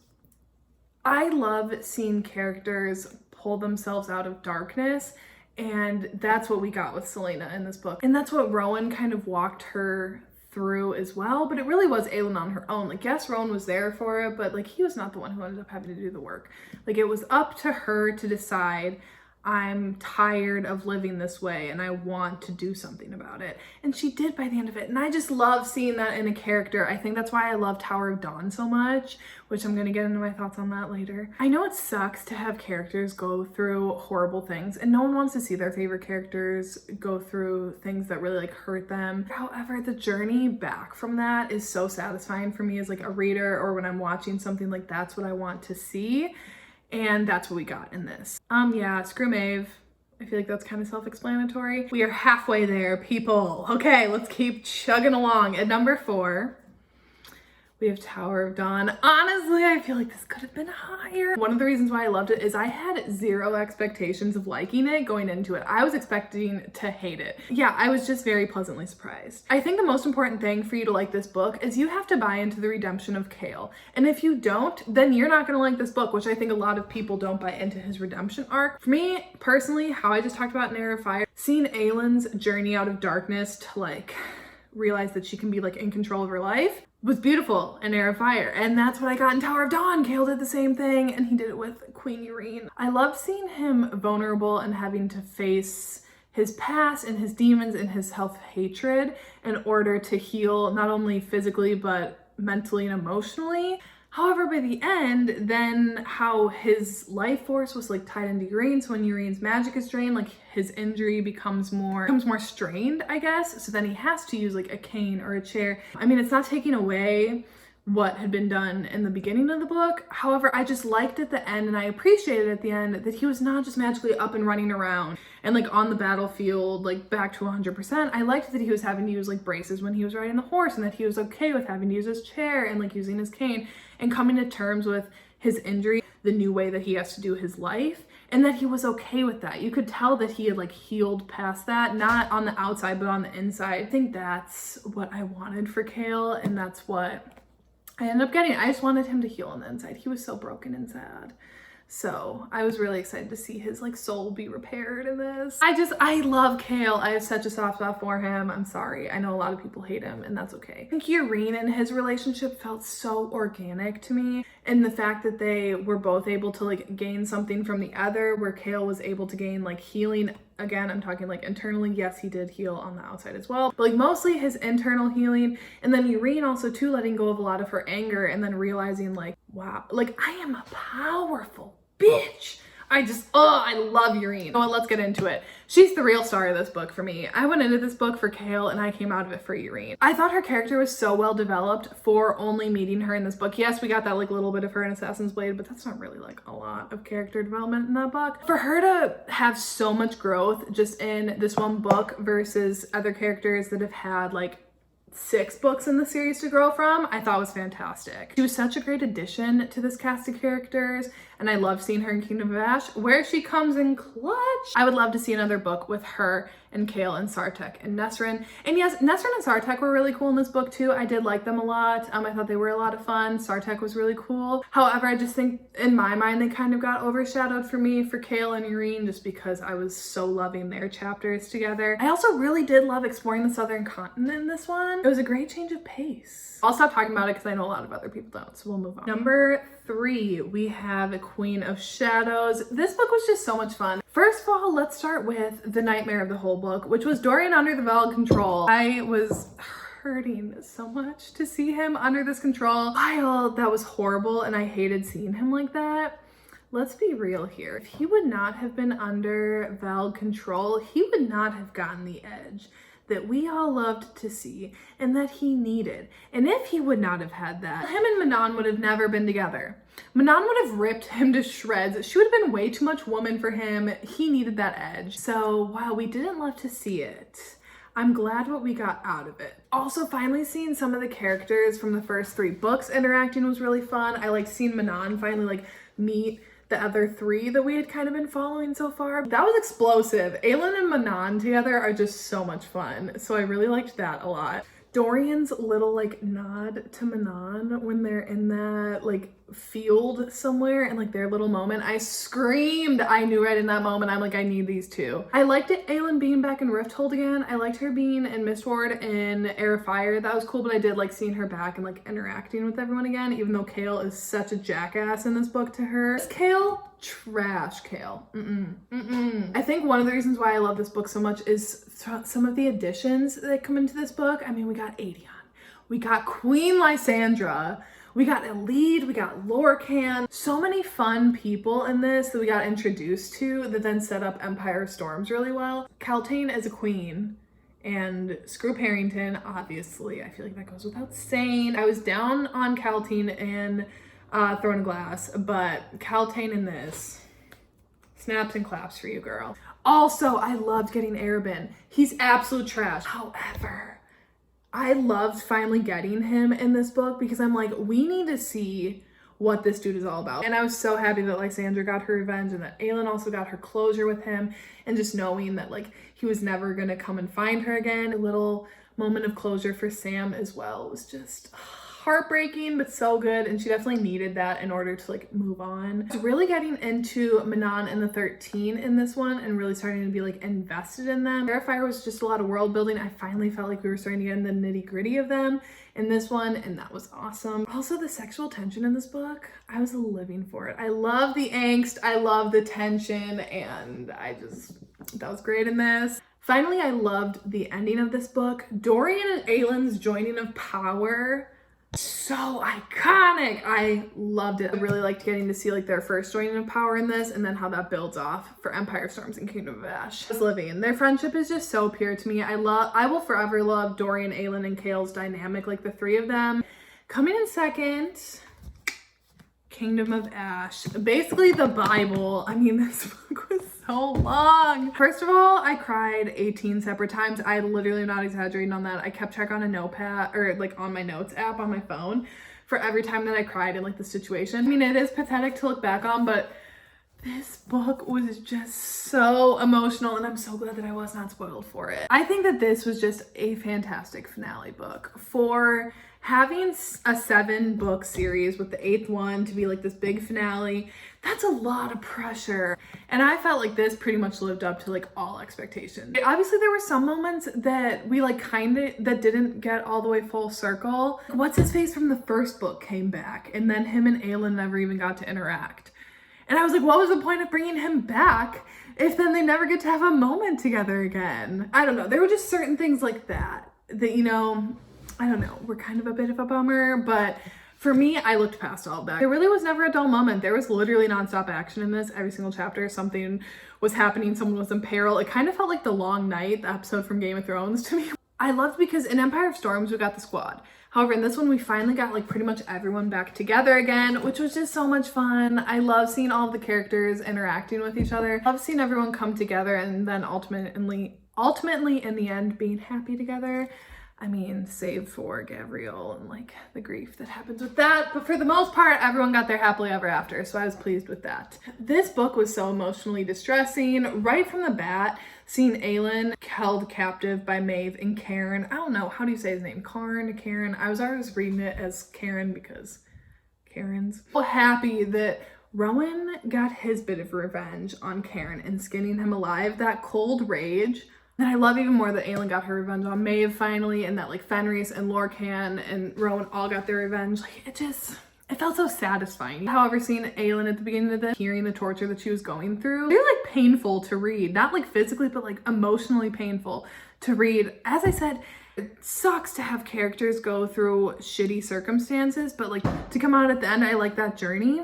I love seeing characters pull themselves out of darkness, and that's what we got with Celaena in this book. And that's what Rowan kind of walked her through as well, but it really was Aelin on her own. Like, yes, Rowan was there for it, but like, he was not the one who ended up having to do the work. Like, it was up to her to decide, I'm tired of living this way and I want to do something about it. And she did by the end of it. And I just love seeing that in a character. I think that's why I love Tower of Dawn so much, which I'm going to get into my thoughts on that later. I know it sucks to have characters go through horrible things, and no one wants to see their favorite characters go through things that really like hurt them. However, the journey back from that is so satisfying for me as like a reader, or when I'm watching something, like that's what I want to see. And that's what we got in this. Yeah, screw Maeve. I feel like that's kind of self-explanatory. We are halfway there, people. Okay, let's keep chugging along. At number 4, we have Tower of Dawn. Honestly, I feel like this could have been higher. One of the reasons why I loved it is I had zero expectations of liking it going into it. I was expecting to hate it. Yeah, I was just very pleasantly surprised. I think the most important thing for you to like this book is you have to buy into the redemption of Chaol. And if you don't, then you're not gonna like this book, which I think a lot of people don't buy into his redemption arc. For me, personally, how I just talked about in Heir of Fire, seeing Aelin's journey out of darkness to like realize that she can be like in control of her life was beautiful in Heir of Fire. And that's what I got in Tower of Dawn. Chaol did the same thing, and he did it with Queen Yrene. I loved seeing him vulnerable and having to face his past and his demons and his self-hatred in order to heal not only physically but mentally and emotionally. However, by the end, then how his life force was like tied into Yrene, so when Yrene's magic is drained, like his injury becomes more strained, I guess. So then he has to use like a cane or a chair. I mean, it's not taking away what had been done in the beginning of the book. However, I just liked at the end, and I appreciated at the end that he was not just magically up and running around and like on the battlefield, like back to 100%. I liked that he was having to use like braces when he was riding the horse, and that he was okay with having to use his chair and like using his cane and coming to terms with his injury, the new way that he has to do his life, and that he was okay with that. You could tell that he had like healed past that, not on the outside, but on the inside. I think that's what I wanted for Chaol, and that's what I ended up getting. I just wanted him to heal on the inside. He was so broken and sad. So I was really excited to see his like soul be repaired in this. I love Chaol. I have such a soft spot for him. I'm sorry. I know a lot of people hate him, and that's okay. I think Yrene and his relationship felt so organic to me. And the fact that they were both able to like gain something from the other, where Chaol was able to gain like healing. Again, I'm talking like internally. Yes, he did heal on the outside as well, but like mostly his internal healing. And then Yrene also too letting go of a lot of her anger, and then realizing like, wow, like I am a powerful bitch. I love Yrene. Oh, let's get into it. She's the real star of this book for me. I went into this book for Chaol, and I came out of it for Yrene. I thought her character was so well developed for only meeting her in this book. Yes, we got that like little bit of her in Assassin's Blade, but that's not really like a lot of character development in that book. For her to have so much growth just in this one book versus other characters that have had like 6 books in the series to grow from, I thought was fantastic. She was such a great addition to this cast of characters, and I love seeing her in Kingdom of Ash, where she comes in clutch. I would love to see another book with her and Chaol and Sartek and Nesryn. And yes, Nesryn and Sartek were really cool in this book too. I did like them a lot. I thought they were a lot of fun. Sartek was really cool. However, I just think in my mind they kind of got overshadowed for me for Chaol and Yrene, just because I was so loving their chapters together. I also really did love exploring the Southern Continent in this one. It was a great change of pace. I'll stop talking about it because I know a lot of other people don't, so we'll move on. Number 3, we have Queen of Shadows. This book was just so much fun. First of all, let's start with the nightmare of the whole book, which was Dorian under the Veld control. I was hurting so much to see him under this control. That was horrible, and I hated seeing him like that. Let's be real here. If he would not have been under Veld control, he would not have gotten the edge that we all loved to see and that he needed. And if he would not have had that, him and Manon would have never been together. Manon would have ripped him to shreds. She would have been way too much woman for him. He needed that edge. So while we didn't love to see it, I'm glad what we got out of it. Also, finally seeing some of the characters from the first 3 books interacting was really fun. I like seeing Manon finally like meet the other 3 that we had kind of been following so far. That was explosive. Aelin and Manon together are just so much fun. So I really liked that a lot. Dorian's little like nod to Manon when they're in that like field somewhere and like their little moment, I screamed. I knew right in that moment, I'm like, I need these two. I liked it, Aelin being back in Rifthold again. I liked her being in Mistward in Heir of Fire. That was cool, but I did like seeing her back and like interacting with everyone again, even though Chaol is such a jackass in this book to her. This Chaol, trash Chaol. I think one of the reasons why I love this book so much is some of the additions that come into this book. I mean, we got Aedion, we got Queen Lysandra, we got Elide, we got Lorcan. So many fun people in this that we got introduced to that then set up Empire of Storms really well. Kaltain as a queen and Scroop Harrington, obviously. I feel like that goes without saying. I was down on Kaltain in Throne of Glass, but Kaltain in this, snaps and claps for you, girl. Also, I loved getting Arobynn. He's absolute trash. However, I loved finally getting him in this book because I'm like, we need to see what this dude is all about. And I was so happy that Lysandra got her revenge and that Aelin also got her closure with him, and just knowing that like he was never gonna come and find her again. A little moment of closure for Sam as well. It was just heartbreaking, but so good, and she definitely needed that in order to like move on. I was really getting into Manon and the 13 in this one and really starting to be like invested in them. Heir of Fire was just a lot of world building. I finally felt like we were starting to get in the nitty gritty of them in this one, and that was awesome. Also, the sexual tension in this book, I was living for it. I love the angst, I love the tension, and that was great in this. Finally, I loved the ending of this book. Dorian and Aelin's joining of power, so iconic. I loved it. I really liked getting to see like their first joining of power in this, and then how that builds off for Empire of Storms and Kingdom of Ash. I was living. Their friendship is just so pure to me. I will forever love Dorian, Aelin, and Chaol's dynamic, like the 3 of them. Coming in second, Kingdom of Ash. Basically the Bible. I mean, this book was so long. First of all, I cried 18 separate times. I literally am not exaggerating on that. I kept track on a notepad or like on my notes app on my phone for every time that I cried in like the situation. I mean, it is pathetic to look back on, but this book was just so emotional, and I'm so glad that I was not spoiled for it. I think that this was just a fantastic finale book. For having a 7-book series with the 8th one to be like this big finale, that's a lot of pressure. And I felt like this pretty much lived up to like all expectations. Obviously there were some moments that we like that didn't get all the way full circle. What's his face from the first book came back, and then him and Aelin never even got to interact. And I was like, what was the point of bringing him back if then they never get to have a moment together again? I don't know. There were just certain things like that, you know, I don't know, were kind of a bit of a bummer. But for me, I looked past all of that. There really was never a dull moment. There was literally nonstop action in this. Every single chapter, something was happening. Someone was in peril. It kind of felt like The Long Night, the episode from Game of Thrones to me. I loved because in Empire of Storms, we got the squad. However, in this one, we finally got like pretty much everyone back together again, which was just so much fun. I love seeing all of the characters interacting with each other. I love seeing everyone come together and then ultimately in the end being happy together. I mean, save for Gavriel and like the grief that happens with that. But for the most part, everyone got their happily ever after. So I was pleased with that. This book was so emotionally distressing. Right from the bat, seeing Aelin held captive by Maeve and Karen. I don't know, how do you say his name? Karen? I was always reading it as Karen because Karen's. So happy that Rowan got his bit of revenge on Karen and skinning him alive. That cold rage. And I love even more that Aelin got her revenge on Maeve finally, and that like Fenrys and Lorcan and Rowan all got their revenge. Like it felt so satisfying. However, seeing Aelin at the beginning of this, hearing the torture that she was going through, they're like painful to read. Not like physically, but like emotionally painful to read. As I said, it sucks to have characters go through shitty circumstances, but like to come out at the end, I like that journey.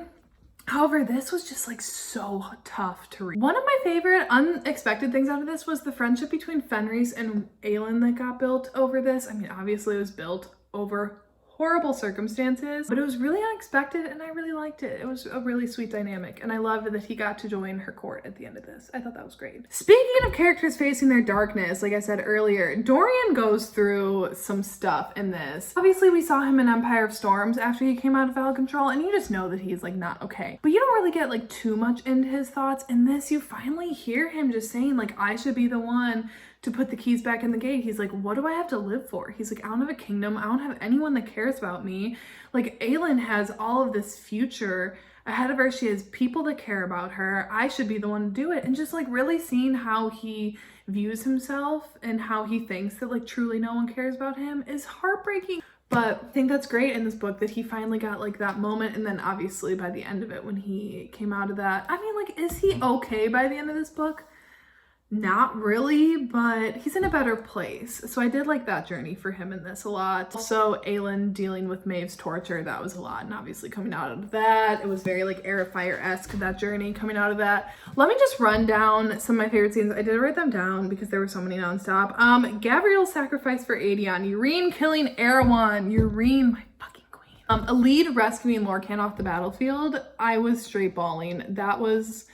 However, this was just like so tough to read. One of my favorite unexpected things out of this was the friendship between Fenrys and Aelin that got built over this. I mean, obviously it was built over horrible circumstances, but it was really unexpected and I really liked it. It was a really sweet dynamic and I loved that he got to join her court at the end of this. I thought that was great. Speaking of characters facing their darkness, like I said earlier, Dorian goes through some stuff in this. Obviously we saw him in Empire of Storms after he came out of Out of Control, and you just know that he's like not okay. But you don't really get like too much into his thoughts. In this, you finally hear him just saying like, I should be the one to put the keys back in the gate. He's like, what do I have to live for? He's like, I don't have a kingdom. I don't have anyone that cares about me. Like, Aelin has all of this future ahead of her. She has people that care about her. I should be the one to do it. And just like really seeing how he views himself and how he thinks that like truly no one cares about him is heartbreaking. But I think that's great in this book that he finally got like that moment. And then obviously by the end of it, when he came out of that, I mean, like, is he okay by the end of this book? Not really, but he's in a better place. So I did like that journey for him in this a lot. Also, Aelin dealing with Maeve's torture, that was a lot. And obviously coming out of that, it was very like Heir of Fire-esque, that journey coming out of that. Let me just run down some of my favorite scenes. I did write them down because there were so many nonstop. Gavriel's sacrifice for Aedion, Yrene killing Erewhon, Yrene, my fucking queen. Elide rescuing Lorcan off the battlefield. I was straight bawling. That was...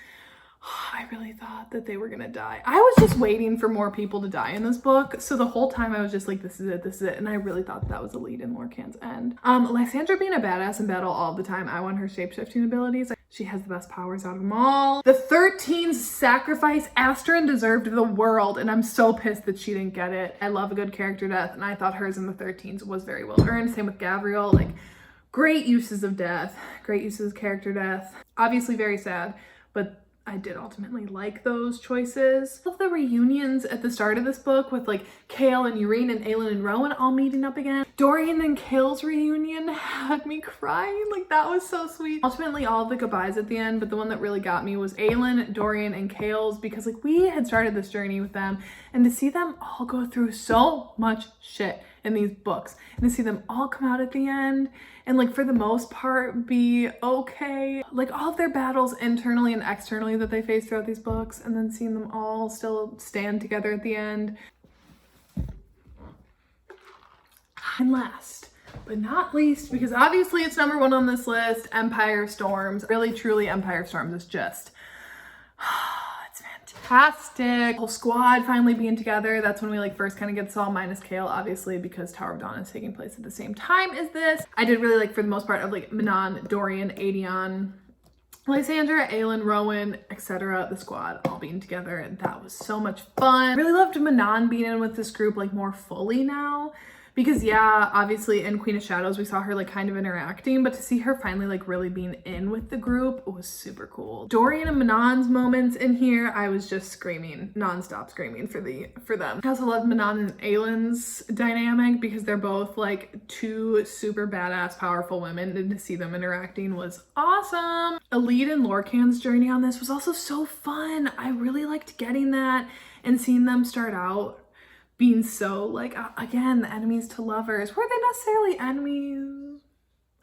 I really thought that they were gonna die. I was just waiting for more people to die in this book. So the whole time I was just like, this is it, this is it. And I really thought that was Elide in Lorcan's end. Lysandra being a badass in battle all the time. I want her shapeshifting abilities. She has the best powers out of them all. The 13's sacrifice. Asterin deserved the world, and I'm so pissed that she didn't get it. I love a good character death, and I thought hers in the 13's was very well earned. Same with Gavriel. Like, great uses of death. Great uses of character death. Obviously very sad, but I did ultimately like those choices. I love the reunions at the start of this book with like Chaol and Yrene and Aelin and Rowan all meeting up again. Dorian and Chaol's reunion had me crying. Like, that was so sweet. Ultimately, all of the goodbyes at the end, but the one that really got me was Aelin, Dorian, and Chaol's, because like we had started this journey with them, and to see them all go through so much shit in these books and to see them all come out at the end and like for the most part be okay, like all of their battles internally and externally that they face throughout these books, and then seeing them all still stand together at the end. And last but not least, because obviously it's number one on this list, Empire of Storms. Really truly Empire of Storms is just fantastic. Whole squad finally being together. That's when we like first kind of get Saul minus Chaol, obviously, because Tower of Dawn is taking place at the same time as this. I did really like, for the most part, of like Manon, Dorian, Aedion, Lysandra, Aelin, Rowan, etc. The squad all being together, and that was so much fun. Really loved Manon being in with this group like more fully now. Because yeah, obviously in Queen of Shadows, we saw her like kind of interacting, but to see her finally like really being in with the group was super cool. Dorian and Manon's moments in here, I was just screaming, nonstop screaming for them. I also love Manon and Aelin's dynamic because they're both like two super badass, powerful women, and to see them interacting was awesome. Elide and Lorcan's journey on this was also so fun. I really liked getting that and seeing them start out being so like, again, enemies to lovers. Were they necessarily enemies?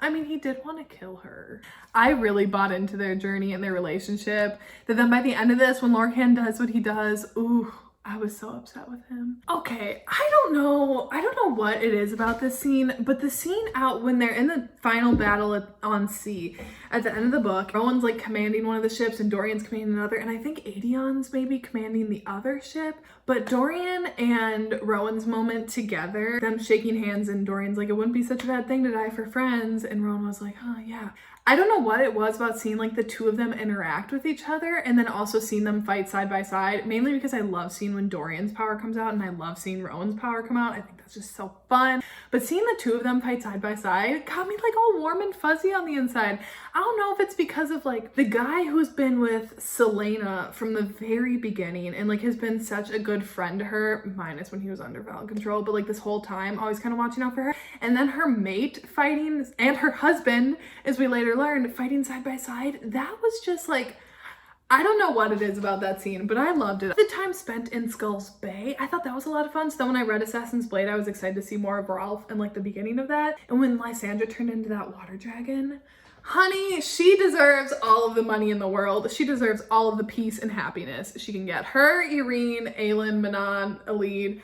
I mean, he did want to kill her. I really bought into their journey and their relationship, that then by the end of this, when Lorcan does what he does, ooh, I was so upset with him. Okay, I don't know what it is about this scene, but the scene out when they're in the final battle on sea at the end of the book, Rowan's like commanding one of the ships and Dorian's commanding another, and I think Aedion's maybe commanding the other ship, but Dorian and Rowan's moment together, them shaking hands, and Dorian's like, it wouldn't be such a bad thing to die for friends, and Rowan was like, oh yeah. I don't know what it was about seeing like the two of them interact with each other, and then also seeing them fight side by side, mainly because I love seeing when Dorian's power comes out, and I love seeing Rowan's power come out. I think that's just so fun. But seeing the two of them fight side by side got me like all warm and fuzzy on the inside. I don't know if it's because of like the guy who's been with Celaena from the very beginning and like has been such a good friend to her, minus when he was under Val control, but like this whole time always kind of watching out for her, and then her mate fighting and her husband, as we later learned, fighting side by side. That was just like, I don't know what it is about that scene, but I loved it. The time spent in Skull's Bay, I thought that was a lot of fun. So then when I read Assassin's Blade, I was excited to see more of Rolf and like the beginning of that. And when Lysandra turned into that water dragon, honey, she deserves all of the money in the world. She deserves all of the peace and happiness she can get. Her, Yrene, Aelin, Manon, Elide,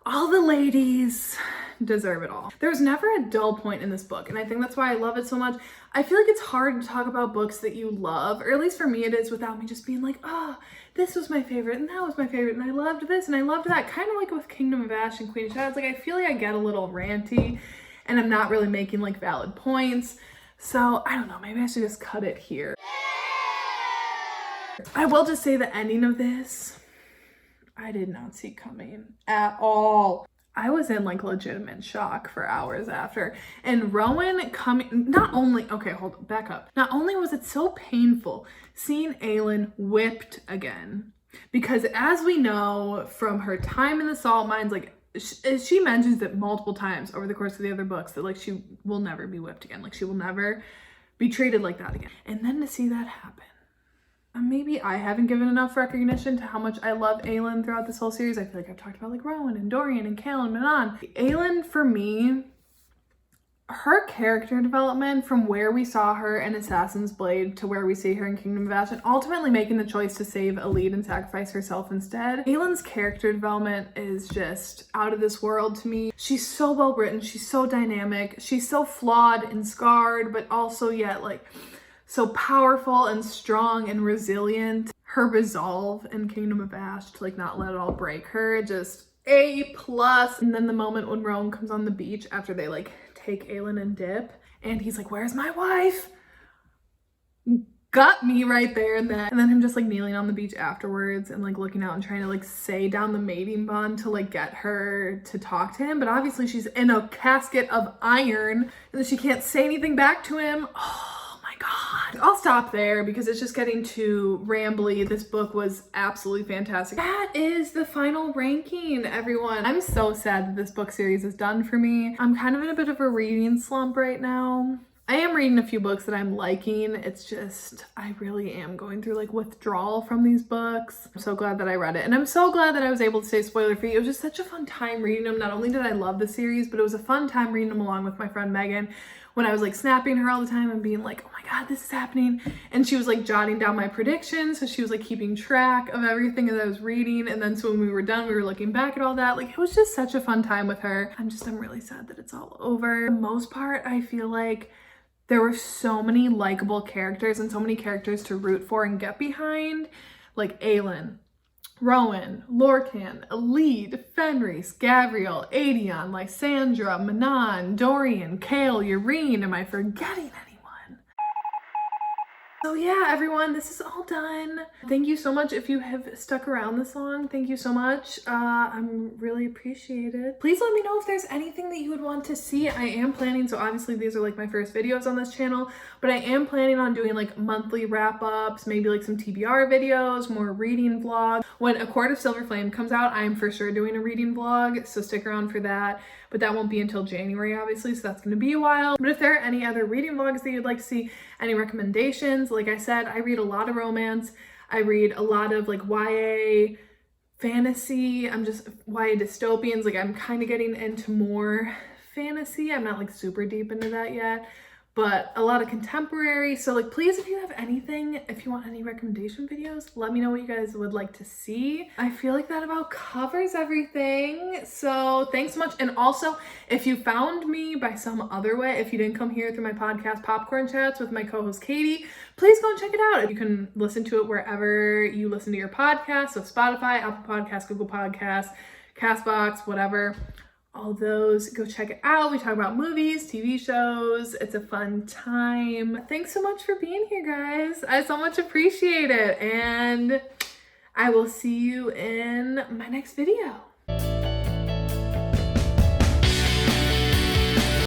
all the ladies deserve it all. There's never a dull point in this book, and I think that's why I love it so much. I feel like it's hard to talk about books that you love, or at least for me it is, without me just being like, oh, this was my favorite, and that was my favorite, and I loved this, and I loved that. Kind of like with Kingdom of Ash and Queen of Shadows, like I feel like I get a little ranty, and I'm not really making like valid points. So I don't know, maybe I should just cut it here. I will just say the ending of this, I did not see coming at all. I was in like legitimate shock for hours after. And Rowan coming, not only, okay, hold on, back up. Not only was it so painful seeing Aelin whipped again, because as we know from her time in the salt mines, like she mentions it multiple times over the course of the other books that like she will never be whipped again. Like she will never be treated like that again. And then to see that happen. Maybe I haven't given enough recognition to how much I love Aelin throughout this whole series. I feel like I've talked about like Rowan and Dorian and Chaol and Manon. Aelin, for me, her character development from where we saw her in Assassin's Blade to where we see her in Kingdom of Ash, and ultimately making the choice to save Elide and sacrifice herself instead. Aelin's character development is just out of this world to me. She's so well written, she's so dynamic, she's so flawed and scarred, but also yet like so powerful and strong and resilient. Her resolve in Kingdom of Ash to like not let it all break her, just A+. And then the moment when Rowan comes on the beach after they like take Aelin and dip, and he's like, where's my wife? Got me right there and then. And then him just like kneeling on the beach afterwards and like looking out and trying to like say down the mating bond to like get her to talk to him. But obviously she's in a casket of iron and she can't say anything back to him. Oh my God. I'll stop there because it's just getting too rambly. This book was absolutely fantastic. That is the final ranking, everyone. I'm so sad that this book series is done for me. I'm kind of in a bit of a reading slump right now. I am reading a few books that I'm liking. It's just, I really am going through like withdrawal from these books. I'm so glad that I read it. And I'm so glad that I was able to stay spoiler free. It was just such a fun time reading them. Not only did I love the series, but it was a fun time reading them along with my friend Megan when I was like snapping her all the time and being like, oh my God, this is happening. And she was like jotting down my predictions. So she was like keeping track of everything that I was reading. And then so when we were done, we were looking back at all that. Like it was just such a fun time with her. I'm really sad that it's all over. For the most part, I feel like there were so many likable characters and so many characters to root for and get behind, like Aelin, Rowan, Lorcan, Elide, Fenrys, Gavriel, Aedion, Lysandra, Manon, Dorian, Chaol, Yrene. Am I forgetting anyone? So yeah, everyone, this is all done. Thank you so much if you have stuck around this long. Thank you so much. I'm really appreciated. Please let me know if there's anything that you would want to see. I am planning, so obviously these are like my first videos on this channel, but I am planning on doing like monthly wrap-ups, maybe like some TBR videos, more reading vlogs. When A Court of Silver Flame comes out, I am for sure doing a reading vlog, so stick around for that. But that won't be until January, obviously, so that's going to be a while. But if there are any other reading vlogs that you'd like to see, any recommendations, like I said, I read a lot of romance. I read a lot of like YA fantasy. YA dystopians. Like I'm kind of getting into more fantasy. I'm not like super deep into that yet, but a lot of contemporary. So like, please, if you have anything, if you want any recommendation videos, let me know what you guys would like to see. I feel like that about covers everything. So thanks so much. And also, if you found me by some other way, if you didn't come here through my podcast, Popcorn Chats with my co-host Katie, please go and check it out. You can listen to it wherever you listen to your podcast. So Spotify, Apple Podcasts, Google Podcasts, CastBox, whatever. All those, go check it out. We talk about movies, TV shows. It's a fun time. Thanks so much for being here, guys. I so much appreciate it. And I will see you in my next video.